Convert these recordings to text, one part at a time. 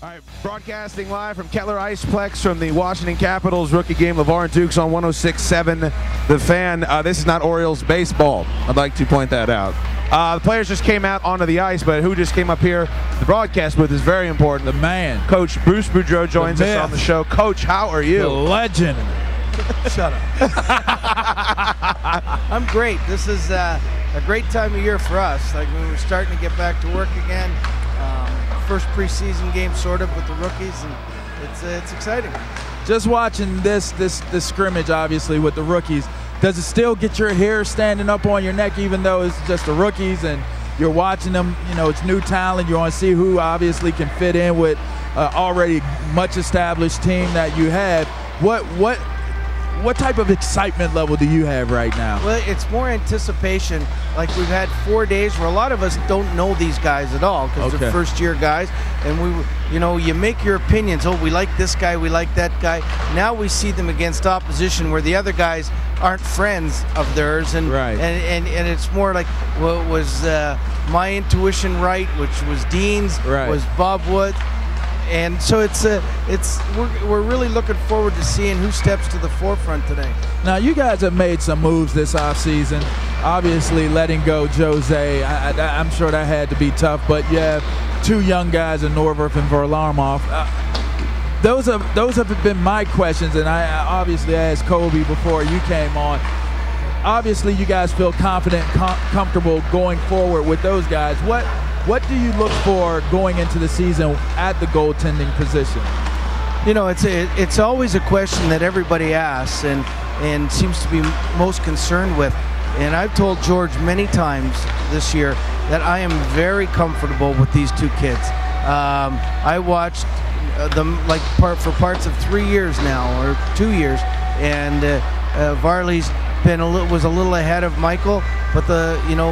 All right, broadcasting live from Kettler Iceplex from the Washington Capitals rookie game. LaVar and Dukes on 106.7 The Fan. This is not Orioles baseball. I'd like to point that out. The players just came out onto the ice, but who just came up here? The broadcast booth is very important. The man. Coach Bruce Boudreau joins us on the show. Coach, how are you? The legend. Shut up. I'm great. This is a great time of year for us. Like when we're starting to get back to work again. First preseason game sort of with the rookies, and it's exciting. Just watching this scrimmage, obviously, with the rookies, does it still get your hair standing up on your neck, even though it's just the rookies and you're watching them? You know, it's new talent. You want to see who obviously can fit in with already much established team that you have. What type of excitement level do you have right now? Well, it's more anticipation. Like we've had 4 days where a lot of us don't know these guys at all because they're first-year guys, and you make your opinions. Oh, we like this guy, we like that guy. Now we see them against opposition where the other guys aren't friends of theirs, and it's more like, well, was my intuition right? Which was Dean's, was Bob Wood. And so we're really looking forward to seeing who steps to the forefront today. Now, you guys have made some moves this offseason. Obviously, letting go Jose, I'm sure that had to be tough. But you have two young guys in Norworth and Varlamov. Those have been my questions, and I obviously asked Kobe before you came on. Obviously, you guys feel confident, comfortable going forward with those guys. What do you look for going into the season at the goaltending position? You know, it's always a question that everybody asks and seems to be most concerned with. And I've told George many times this year that I am very comfortable with these two kids. I watched them for parts of 3 years now, or 2 years, and Varley's was a little ahead of Michael, but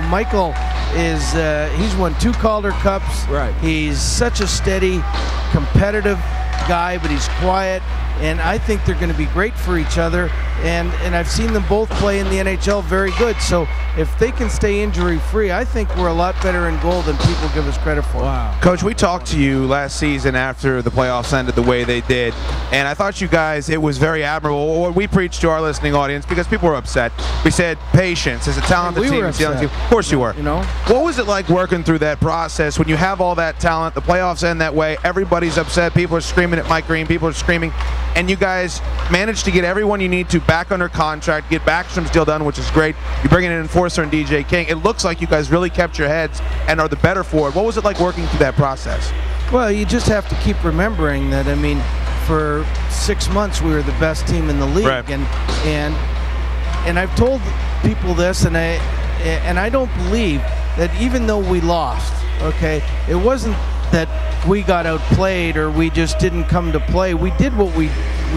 Michael is he's won 2 Calder Cups. Right. He's such a steady, competitive guy, but he's quiet, and I think they're going to be great for each other. And I've seen them both play in the NHL very good. So if they can stay injury-free, I think we're a lot better in goal than people give us credit for. Wow. Coach, we talked to you last season after the playoffs ended the way they did, and I thought you guys, it was very admirable. Or we preached to our listening audience because people were upset. We said patience. As a talented team, it's a young team. Of course you were. You know, what was it like working through that process when you have all that talent? The playoffs end that way. Everybody's upset. People are screaming at Mike Green. People are screaming, and you guys managed to get everyone you need to back under contract, get Backstrom's deal done, which is great. You bring in an enforcer and DJ King. It looks like you guys really kept your heads and are the better for it. What was it like working through that process? Well, you just have to keep remembering that. I mean, for 6 months we were the best team in the league, and I've told people this, and I don't believe that even though we lost, okay, it wasn't that we got outplayed or we just didn't come to play. We did what we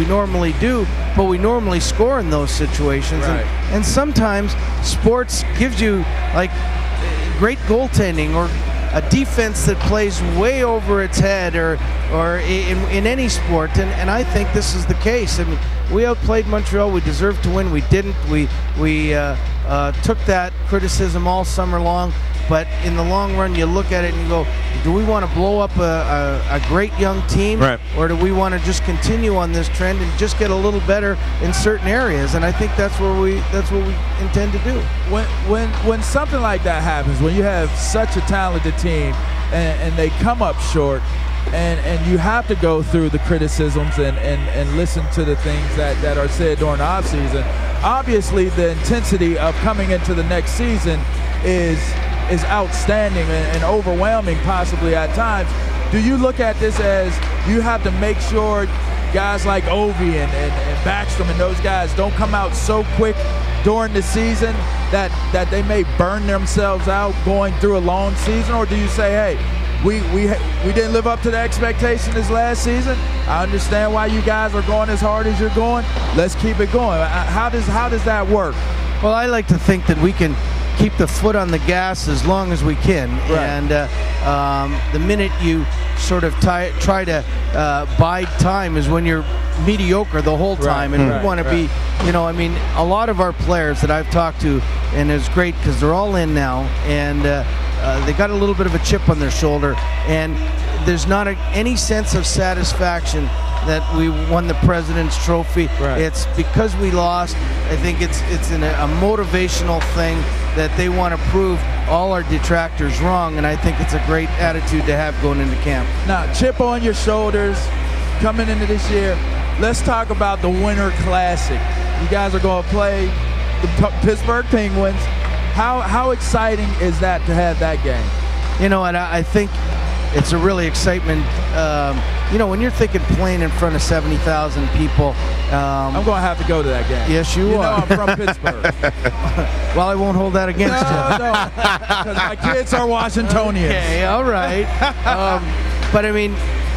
normally do, but we normally score in those situations. Right. And sometimes sports gives you like great goaltending or a defense that plays way over its head, or in any sport, and I think this is the case. I mean, we outplayed Montreal. We deserved to win. We didn't. We took that criticism all summer long. But in the long run, you look at it and you go, do we want to blow up a great young team, or do we want to just continue on this trend and just get a little better in certain areas? And I think that's what we intend to do. When something like that happens, when you have such a talented team and they come up short, and you have to go through the criticisms and listen to the things that are said during the offseason, obviously the intensity of coming into the next season is outstanding and overwhelming possibly at times. Do you look at this as you have to make sure guys like Ovi and Backstrom and those guys don't come out so quick during the season that they may burn themselves out going through a long season? Or do you say, hey, we didn't live up to the expectation this last season. I understand why you guys are going as hard as you're going. Let's keep it going. How does that work? Well, I like to think that we can keep the foot on the gas as long as we can. Right. And the minute you sort of try to bide time is when you're mediocre the whole time. Right. And we want to be, I mean, a lot of our players that I've talked to, and it's great because they're all in now, and they got a little bit of a chip on their shoulder, and there's not any sense of satisfaction that we won the President's Trophy. Right. It's because we lost. I think it's a motivational thing that they want to prove all our detractors wrong, and I think it's a great attitude to have going into camp. Now, chip on your shoulders coming into this year. Let's talk about the Winter Classic. You guys are going to play the Pittsburgh Penguins. How exciting is that to have that game? You know, and I think it's a really excitement. You know, when you're thinking playing in front of 70,000 people. I'm going to have to go to that game. Yes, you are. You know I'm from Pittsburgh. Well, I won't hold that against you. No, because my kids are Washingtonians. Okay, all right. But I mean,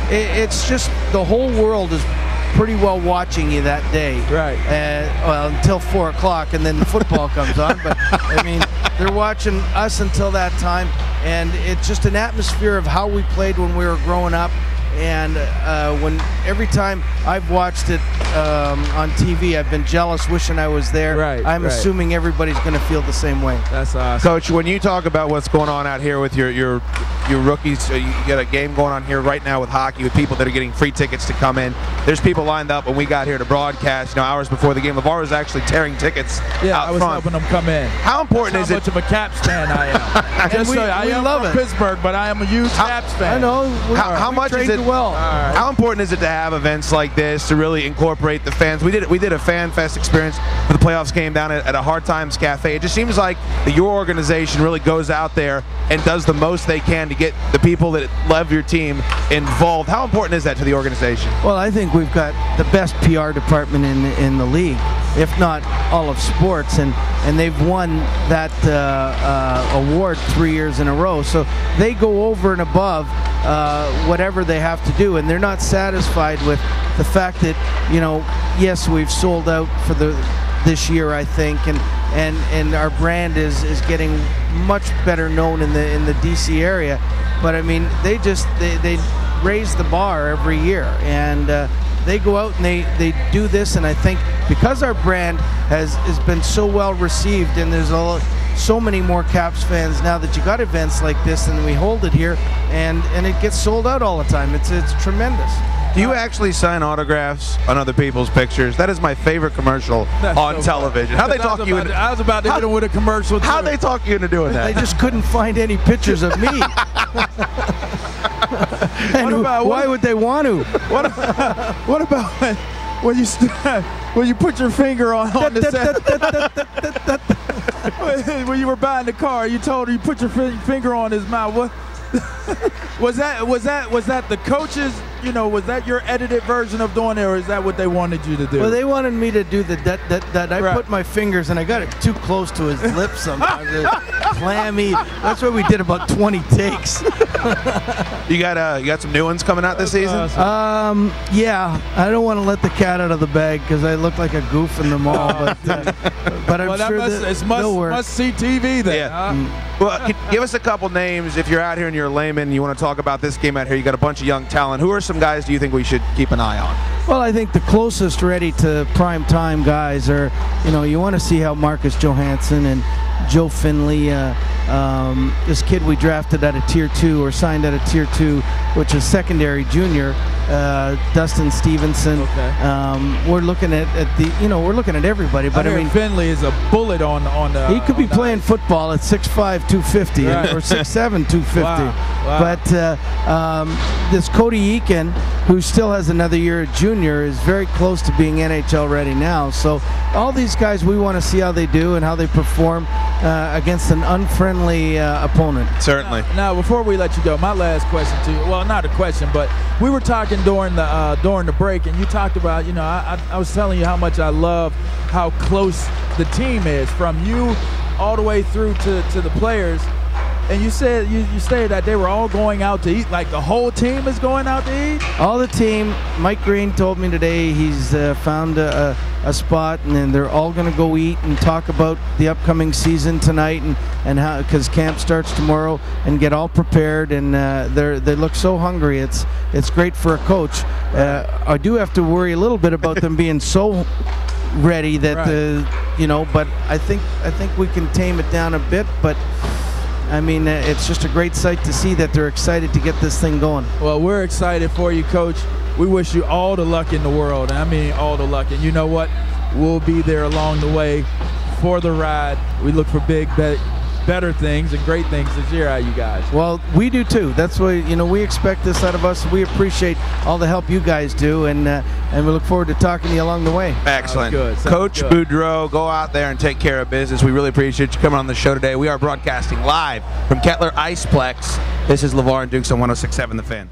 it's just the whole world is pretty well watching you that day. Right. Well, until 4 o'clock, and then the football comes on. But I mean, they're watching us until that time, and it's just an atmosphere of how we played when we were growing up. And when every time I've watched it on TV, I've been jealous, wishing I was there. Right, I'm assuming everybody's going to feel the same way. That's awesome. Coach, when you talk about what's going on out here with your rookies, you got a game going on here right now with hockey with people that are getting free tickets to come in. There's people lined up when we got here to broadcast, you know, hours before the game. LaVar was actually tearing tickets out I was front. helping them come in. How important That's is how it? much of a Caps fan I am. Just so I am love from it. Pittsburgh, but I am a huge Caps fan. I know. How much is it? Well. How important is it to have events like this to really incorporate the fans? We did a fan fest experience for the playoffs game down at a Hard Times Cafe. It just seems like your organization really goes out there and does the most they can to get the people that love your team involved. How important is that to the organization? Well, I think we've got the best PR department in the league, if not all of sports, and they've won that award 3 years in a row. So they go over and above whatever they have to do, and they're not satisfied with the fact that, you know, yes, we've sold out for this year, I think, and our brand is getting much better known in the DC area. But I mean, they raise the bar every year, and they go out and they do this, and I think because our brand has been so well received, and there's so many more Caps fans now that you got events like this, and we hold it here, and it gets sold out all the time. It's tremendous. Do you actually sign autographs on other people's pictures? That is my favorite commercial on television. How they talk you into? I was about to hit him with a commercial. How they talk you into doing that? They just couldn't find any pictures of me. And why would they want to? What about when you put your finger on the set? When you were buying the car, you told her you put your finger on his mouth. What was that the coaches? You know, was that your edited version of doing it, or is that what they wanted you to do? Well, they wanted me to do that. I put my fingers, and I got it too close to his lips sometimes. Clammy. That's why we did about 20 takes. You got some new ones coming out this season? Awesome. Yeah. I don't want to let the cat out of the bag because I look like a goof in the mall. But I'm sure it's must-see TV then. Yeah. Huh? Well, give us a couple names if you're out here and you're a layman and you want to talk about this game out here. You got a bunch of young talent. Who are some guys do you think we should keep an eye on? Well, I think the closest ready to prime time guys are, you know, you want to see how Marcus Johansson and Joe Finley, this kid we drafted at a Tier 2 or signed at a Tier 2, which is secondary junior, Dustin Stevenson. Okay. We're looking at we're looking at everybody. But I mean, Finley is a bullet on the. He could be playing football at 6'5", 250, right. or 6'7", 250. Wow. But this Cody Eakin, who still has another year at junior, is very close to being NHL ready now. So all these guys, we want to see how they do and how they perform against an unfriendly opponent. Certainly. Now, before we let you go, my last question to you. Well, not a question, but we were talking during the break, and you talked about, you know, I was telling you how much I love how close the team is, from you all the way through to the players. And you said you stated that they were all going out to eat, like the whole team is going out to eat? All the team. Mike Green told me today he's found a spot, and then they're all going to go eat and talk about the upcoming season tonight, and how, because camp starts tomorrow, and get all prepared, and they look so hungry. It's great for a coach. I do have to worry a little bit about them being so ready that right. but I think we can tame it down a bit, but I mean, it's just a great sight to see that they're excited to get this thing going. Well, we're excited for you, Coach. We wish you all the luck in the world. I mean, all the luck. And you know what? We'll be there along the way for the ride. We look for big, better things and great things this year out of you guys. Well, we do too. That's what, you know, we expect this out of us. We appreciate all the help you guys do, and we look forward to talking to you along the way. Excellent. Good. Coach Boudreau, go out there and take care of business. We really appreciate you coming on the show today. We are broadcasting live from Kettler Iceplex. This is LaVar and Dukes on 106.7 The Fan.